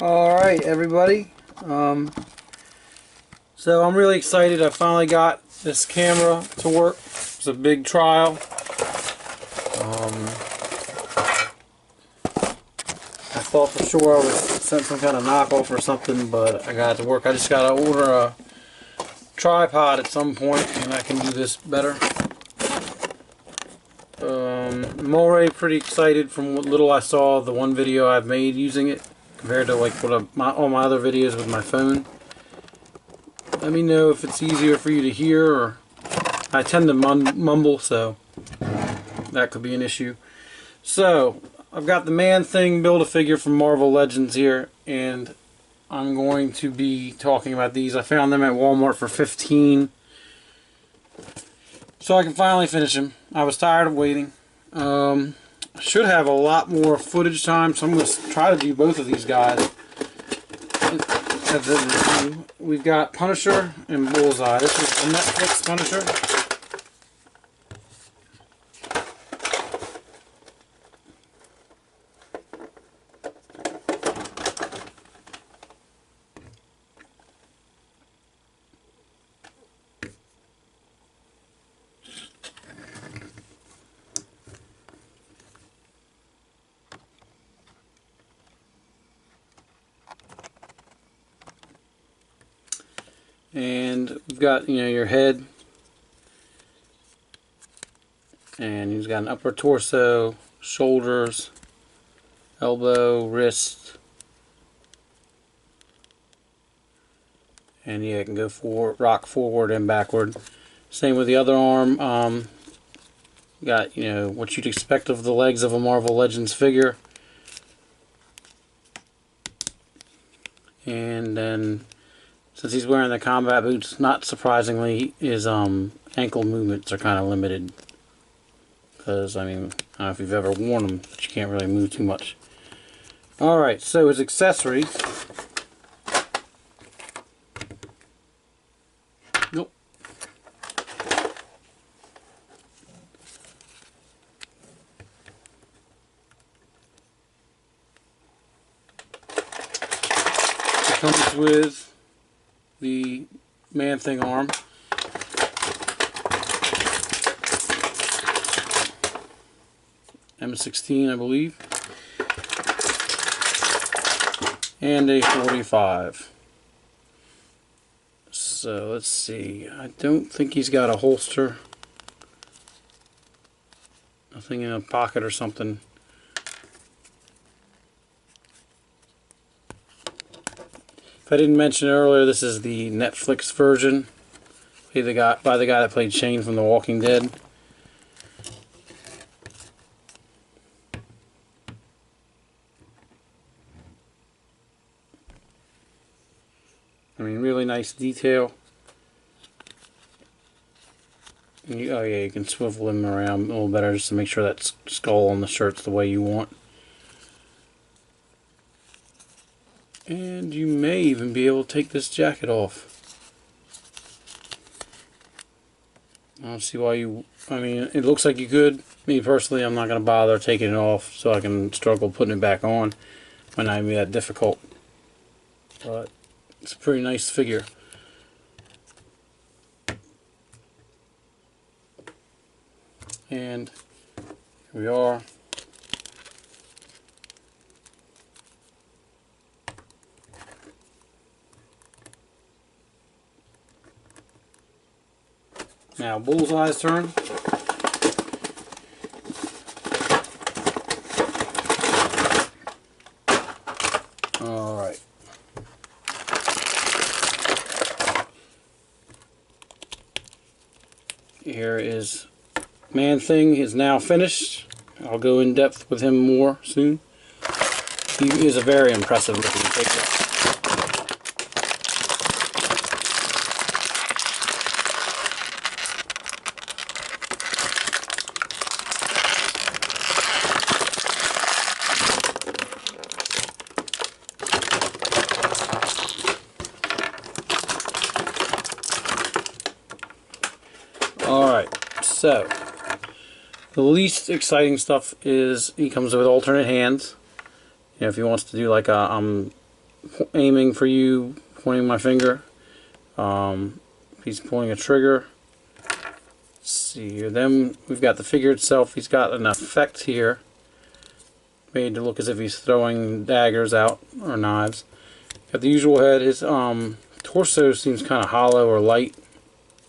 Alright everybody, so I'm really excited. I finally got this camera to work. It's a big trial. I thought for sure I was sent some kind of knockoff or something, but I got it to work. I just got to order a tripod at some point and I can do this better. I'm already pretty excited from what little I saw, the one video I've made using it, compared to like what all my other videos with my phone. Let me know if it's easier for you to hear, or I tend to mumble, so that could be an issue. So I've got the Man-Thing Build-A-Figure from Marvel Legends here, and I'm going to be talking about these. I found them at Walmart for $15, so I can finally finish them. I was tired of waiting. I should have a lot more footage time, so I'm going to try to do both of these guys. We've got Punisher and Bullseye. This is the Netflix Punisher. And we've got, your head, and he's got an upper torso, shoulders, elbow, wrist, and yeah, it can go forward, rock forward and backward. Same with the other arm. Got, what you'd expect of the legs of a Marvel Legends figure, and then since he's wearing the combat boots, not surprisingly, his ankle movements are kind of limited. Because, I don't know if you've ever worn them, but you can't really move too much. Alright, so his accessories. Nope. It comes with the Man-Thing arm, M16 I believe, and a 45. So let's see, I don't think he's got a holster, nothing in a pocket or something. If I didn't mention earlier, this is the Netflix version by the guy that played Shane from The Walking Dead. Really nice detail. And oh yeah, you can swivel him around a little better just to make sure that skull on the shirt's the way you want. And you may even be able to take this jacket off. I don't see why you... it looks like you could. Me personally, I'm not going to bother taking it off so I can struggle putting it back on. Might not even be that difficult. But it's a pretty nice figure. And here we are. Now, Bullseye's turn. Alright. Here is Man-Thing is now finished. I'll go in depth with him more soon. He is a very impressive looking figure. Alright, so the least exciting stuff is he comes with alternate hands. If he wants to do like a aiming for you, pointing my finger. He's pulling a trigger. Let's see here. Then we've got the figure itself. He's got an effect here, made to look as if he's throwing daggers out or knives. Got the usual head. His torso seems kind of hollow or light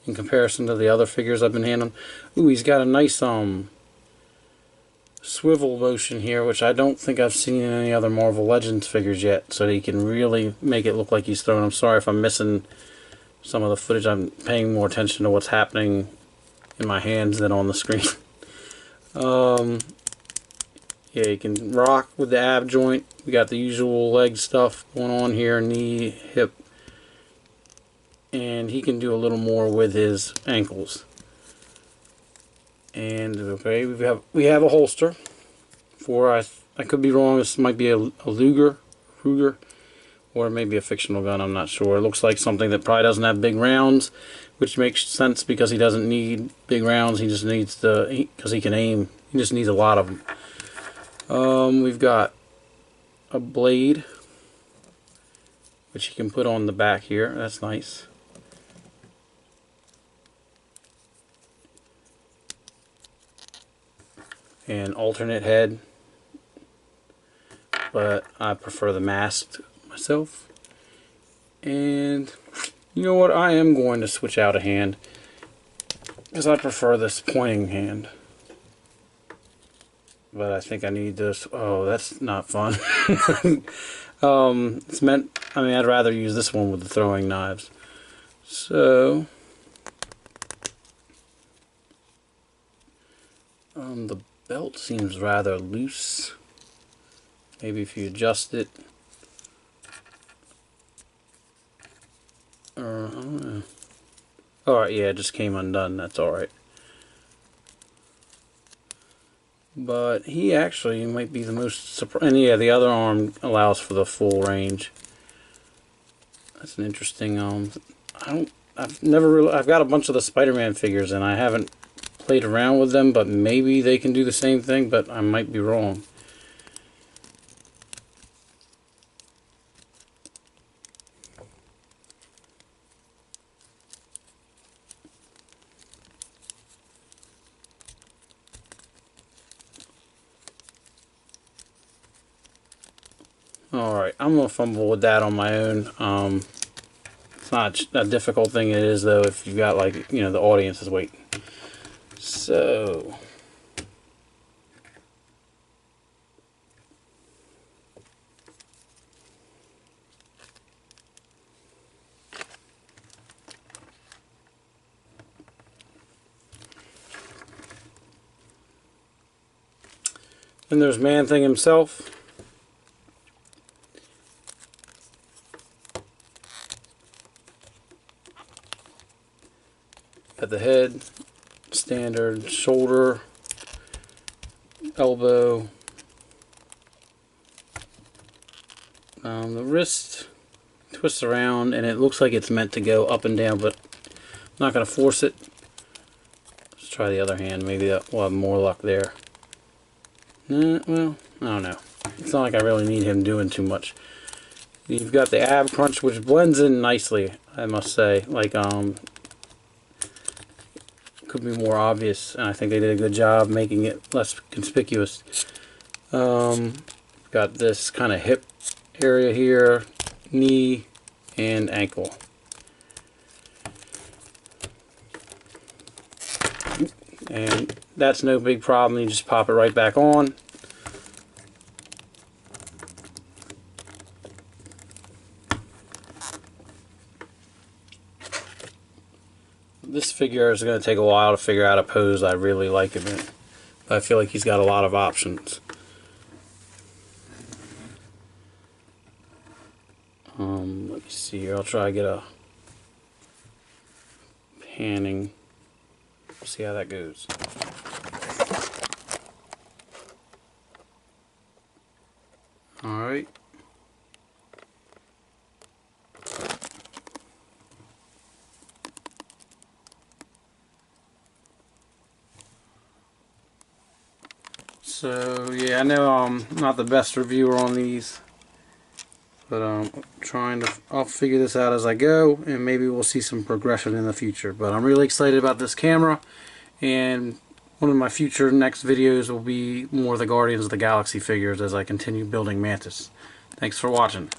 in comparison to the other figures I've been handling. Ooh, he's got a nice swivel motion here, which I don't think I've seen in any other Marvel Legends figures yet, so that he can really make it look like he's throwing. I'm sorry if I'm missing some of the footage. I'm paying more attention to what's happening in my hands than on the screen. Yeah, you can rock with the ab joint. We got the usual leg stuff going on here, knee, hip, and he can do a little more with his ankles. And okay, we have a holster for, I could be wrong, this might be a Ruger, or maybe a fictional gun, I'm not sure. It looks like something that probably doesn't have big rounds, which makes sense because he doesn't need big rounds. He just needs because he can aim, he just needs a lot of them. We've got a blade, which you can put on the back here. That's nice. And alternate head, but I prefer the masked myself. And you know what, I am going to switch out a hand because I prefer this pointing hand, but I think I need this. Oh, that's not fun. It's meant, I mean, I'd rather use this one with the throwing knives. So the belt seems rather loose. Maybe if you adjust it, I don't know. Alright, yeah, it just came undone. That's alright. But he actually might be the most surprising. And yeah, the other arm allows for the full range. That's an interesting. I've got a bunch of the Spider-Man figures, and I haven't played around with them, but maybe they can do the same thing, but I might be wrong. Alright, I'm going to fumble with that on my own. It's not a difficult thing, it is though if you've got, like, you know, the audience is waiting. So then there's Man-Thing himself. Got the head, standard shoulder, elbow, the wrist twists around, and it looks like it's meant to go up and down, but I'm not going to force it. Let's try the other hand. Maybe we'll have more luck there. Well, I don't know. It's not like I really need him doing too much. You've got the ab crunch, which blends in nicely, I must say. Like, could be more obvious, and I think they did a good job making it less conspicuous. Got this kind of hip area here, knee, and ankle. And that's no big problem. You just pop it right back on. This figure is going to take a while to figure out a pose I really like him in. But I feel like he's got a lot of options. Let me see here. I'll try to get a panning. See how that goes. Alright. So yeah, I know I'm not the best reviewer on these, But I'll figure this out as I go, and maybe we'll see some progression in the future. But I'm really excited about this camera, and one of my future next videos will be more of the Guardians of the Galaxy figures as I continue building Mantis. Thanks for watching.